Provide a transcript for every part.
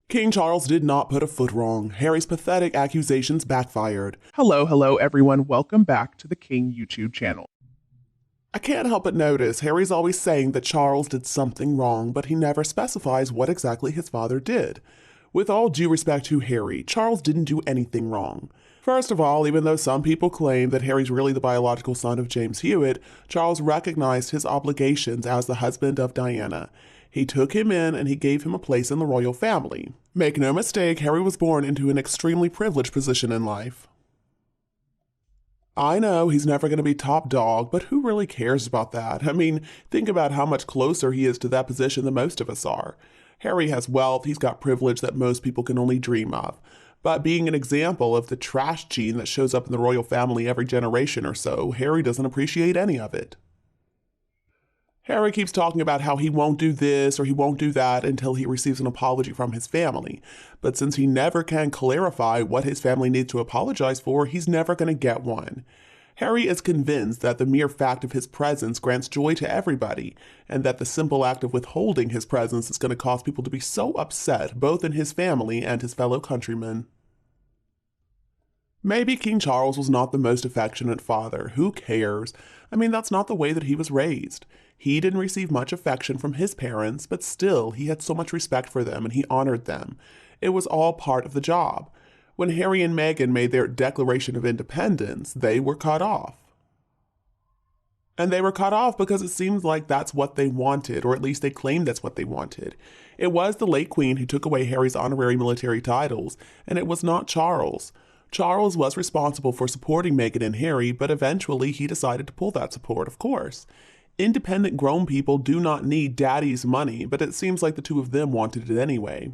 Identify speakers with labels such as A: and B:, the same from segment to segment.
A: King Charles did not put a foot wrong. Harry's pathetic accusations backfired.
B: Hello, everyone. Welcome back to the King YouTube channel.
A: I can't help but notice Harry's always saying that Charles did something wrong, but he never specifies what exactly his father did. With all due respect to Harry, Charles didn't do anything wrong. First of all, even though some people claim that Harry's really the biological son of James Hewitt, Charles recognized his obligations as the husband of Diana. He took him in and he gave him a place in the royal family. Make no mistake, Harry was born into an extremely privileged position in life. I know he's never going to be top dog, but who really cares about that? I mean, think about how much closer he is to that position than most of us are. Harry has wealth, he's got privilege that most people can only dream of. But being an example of the trash gene that shows up in the royal family every generation or so, Harry doesn't appreciate any of it. Harry keeps talking about how he won't do this or he won't do that until he receives an apology from his family. But since he never can clarify what his family needs to apologize for, he's never going to get one. Harry is convinced that the mere fact of his presence grants joy to everybody, and that the simple act of withholding his presence is going to cause people to be so upset, both in his family and his fellow countrymen. Maybe King Charles was not the most affectionate father. Who cares? I mean, that's not the way that he was raised. He didn't receive much affection from his parents, but still, he had so much respect for them and he honored them. It was all part of the job. When Harry and Meghan made their Declaration of Independence, they were cut off. And they were cut off because it seems like that's what they wanted, or at least they claimed that's what they wanted. It was the late Queen who took away Harry's honorary military titles, and it was not Charles. Charles was responsible for supporting Meghan and Harry, but eventually he decided to pull that support, of course. Independent grown people do not need daddy's money, but it seems like the two of them wanted it anyway.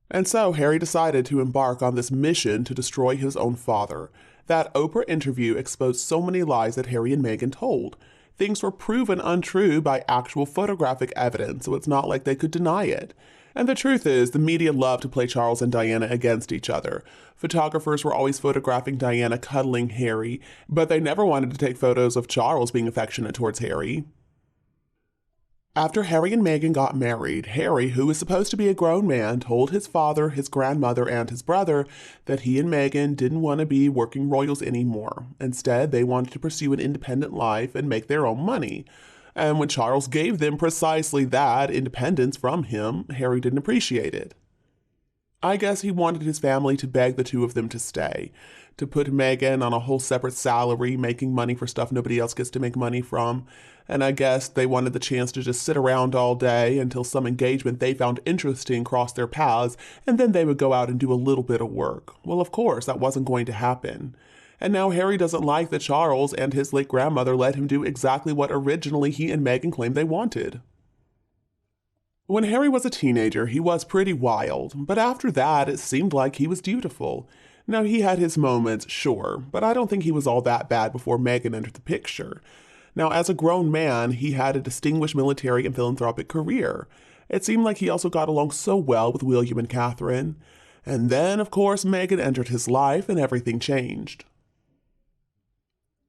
A: And so Harry decided to embark on this mission to destroy his own father. That Oprah interview exposed so many lies that Harry and Meghan told. Things were proven untrue by actual photographic evidence, so it's not like they could deny it. And the truth is, the media loved to play Charles and Diana against each other. Photographers were always photographing Diana cuddling Harry, but they never wanted to take photos of Charles being affectionate towards Harry. After Harry and Meghan got married, Harry, who was supposed to be a grown man, told his father, his grandmother, and his brother that he and Meghan didn't want to be working royals anymore. Instead, they wanted to pursue an independent life and make their own money. And when Charles gave them precisely that, independence from him, Harry didn't appreciate it. I guess he wanted his family to beg the two of them to stay, to put Meghan on a whole separate salary, making money for stuff nobody else gets to make money from. And I guess they wanted the chance to just sit around all day until some engagement they found interesting crossed their paths, and then they would go out and do a little bit of work. Well, of course, that wasn't going to happen. And now Harry doesn't like that Charles and his late grandmother let him do exactly what originally he and Meghan claimed they wanted. When Harry was a teenager, he was pretty wild, but after that, it seemed like he was dutiful. Now, he had his moments, sure, but I don't think he was all that bad before Meghan entered the picture. Now, as a grown man, he had a distinguished military and philanthropic career. It seemed like he also got along so well with William and Catherine. And then, of course, Meghan entered his life and everything changed.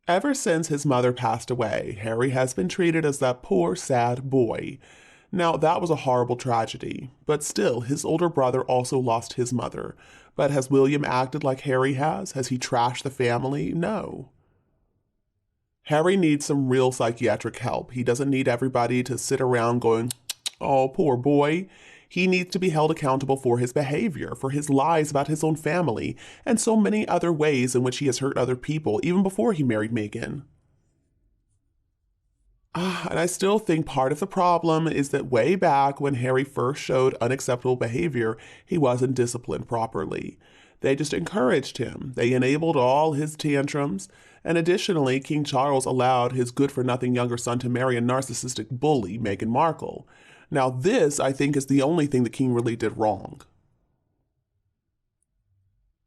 A: Ever since his mother passed away, Harry has been treated as that poor, sad boy. Now, that was a horrible tragedy, but still, his older brother also lost his mother. But has William acted like Harry has? Has he trashed the family? No. Harry needs some real psychiatric help. He doesn't need everybody to sit around going, "Oh, poor boy." He needs to be held accountable for his behavior, for his lies about his own family, and so many other ways in which he has hurt other people, even before he married Meghan. And I still think part of the problem is that way back when Harry first showed unacceptable behavior, he wasn't disciplined properly. They just encouraged him. They enabled all his tantrums. And additionally, King Charles allowed his good-for-nothing younger son to marry a narcissistic bully, Meghan Markle. Now this, I think, is the only thing the king really did wrong.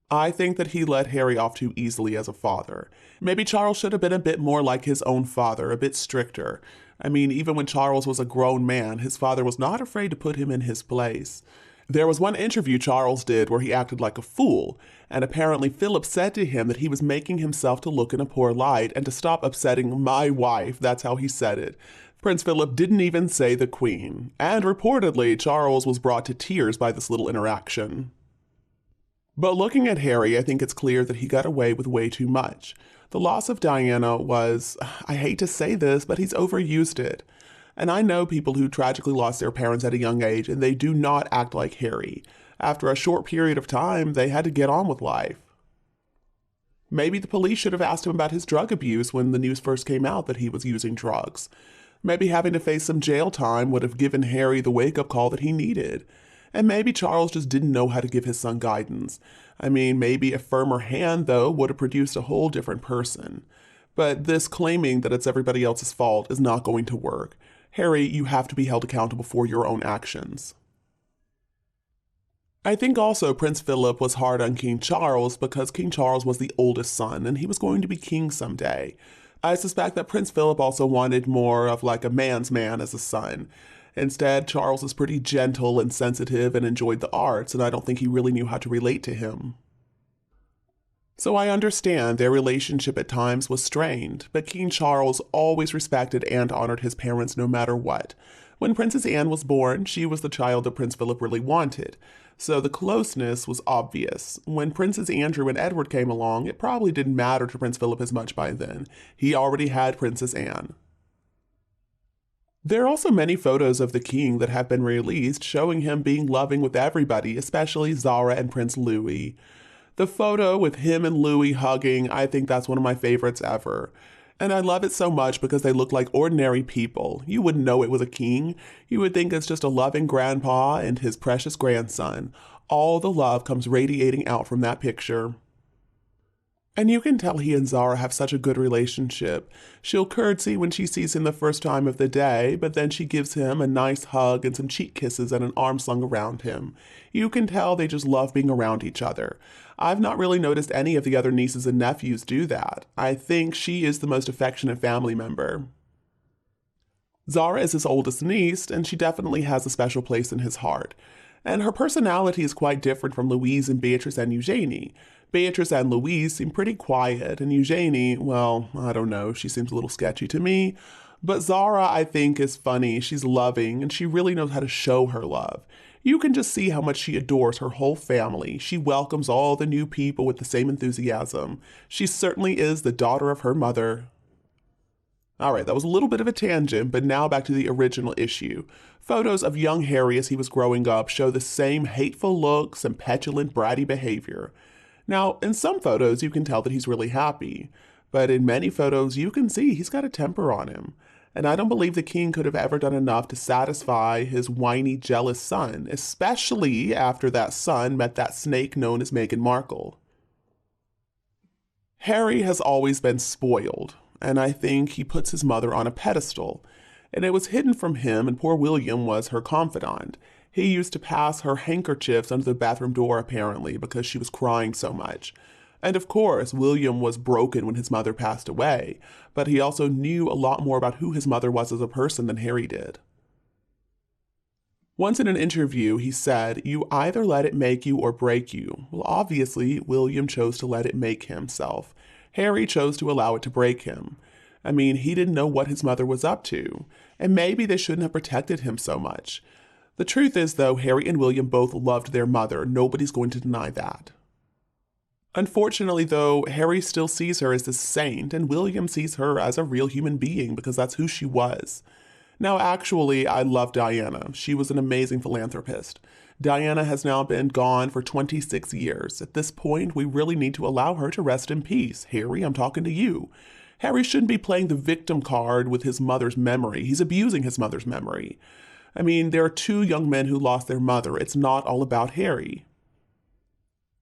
A: I think that he let Harry off too easily as a father. Maybe Charles should have been a bit more like his own father, a bit stricter. I mean, even when Charles was a grown man, his father was not afraid to put him in his place. There was one interview Charles did where he acted like a fool, and apparently Philip said to him that he was making himself to look in a poor light and to stop upsetting my wife. That's how he said it. Prince Philip didn't even say the Queen, and reportedly Charles was brought to tears by this little interaction. But looking at Harry, I think it's clear that he got away with way too much. The loss of Diana was, I hate to say this, but he's overused it. And I know people who tragically lost their parents at a young age, and they do not act like Harry. After a short period of time, they had to get on with life. Maybe the police should have asked him about his drug abuse when the news first came out that he was using drugs. Maybe having to face some jail time would have given Harry the wake-up call that he needed. And maybe Charles just didn't know how to give his son guidance. I mean, maybe a firmer hand, though, would have produced a whole different person. But this claiming that it's everybody else's fault is not going to work. Harry, you have to be held accountable for your own actions. I think also Prince Philip was hard on King Charles because King Charles was the oldest son and he was going to be king someday. I suspect that Prince Philip also wanted more of like a man's man as a son. Instead, Charles is pretty gentle and sensitive and enjoyed the arts, and I don't think he really knew how to relate to him. So I understand their relationship at times was strained, but King Charles always respected and honored his parents no matter what. When Princess Anne was born, she was the child that Prince Philip really wanted, so the closeness was obvious. When Princes Andrew and Edward came along, it probably didn't matter to Prince Philip as much by then. He already had Princess Anne. There are also many photos of the king that have been released showing him being loving with everybody, especially Zara and Prince Louis. The photo with him and Louis hugging, I think that's one of my favorites ever. And I love it so much because they look like ordinary people. You wouldn't know it was a king. You would think it's just a loving grandpa and his precious grandson. All the love comes radiating out from that picture. And you can tell he and Zara have such a good relationship. She'll curtsy when she sees him the first time of the day, but then she gives him a nice hug and some cheek kisses and an arm slung around him. You can tell they just love being around each other. I've not really noticed any of the other nieces and nephews do that. I think she is the most affectionate family member. Zara is his oldest niece, and she definitely has a special place in his heart. And her personality is quite different from Louise and Beatrice and Eugenie. Beatrice and Louise seem pretty quiet, and Eugenie, well, I don't know, she seems a little sketchy to me. But Zara, I think, is funny, she's loving, and she really knows how to show her love. You can just see how much she adores her whole family. She welcomes all the new people with the same enthusiasm. She certainly is the daughter of her mother. All right, that was a little bit of a tangent, but now back to the original issue. Photos of young Harry as he was growing up show the same hateful looks and petulant, bratty behavior. Now, in some photos, you can tell that he's really happy, but in many photos, you can see he's got a temper on him. And I don't believe the king could have ever done enough to satisfy his whiny, jealous son, especially after that son met that snake known as Meghan Markle. Harry has always been spoiled, and I think he puts his mother on a pedestal. And it was hidden from him, and poor William was her confidant. He used to pass her handkerchiefs under the bathroom door, apparently, because she was crying so much. And of course, William was broken when his mother passed away, but he also knew a lot more about who his mother was as a person than Harry did. Once in an interview, he said, "You either let it make you or break you." Well, obviously, William chose to let it make himself. Harry chose to allow it to break him. I mean, he didn't know what his mother was up to, and maybe they shouldn't have protected him so much. The truth is, though, Harry and William both loved their mother. Nobody's going to deny that. Unfortunately, though, Harry still sees her as a saint, and William sees her as a real human being because that's who she was. Now, actually, I love Diana. She was an amazing philanthropist. Diana has now been gone for 26 years. At this point, we really need to allow her to rest in peace. Harry, I'm talking to you. Harry shouldn't be playing the victim card with his mother's memory. He's abusing his mother's memory. I mean, there are two young men who lost their mother. It's not all about Harry.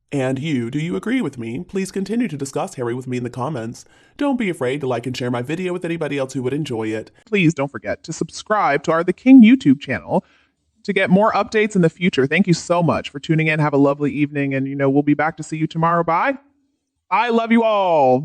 A: And you, do you agree with me? Please continue to discuss Harry with me in the comments. Don't be afraid to like and share my video with anybody else who would enjoy it.
B: Please don't forget to subscribe to our The King YouTube channel to get more updates in the future. Thank you so much for tuning in. Have a lovely evening, and we'll be back to see you tomorrow. Bye. I love you all.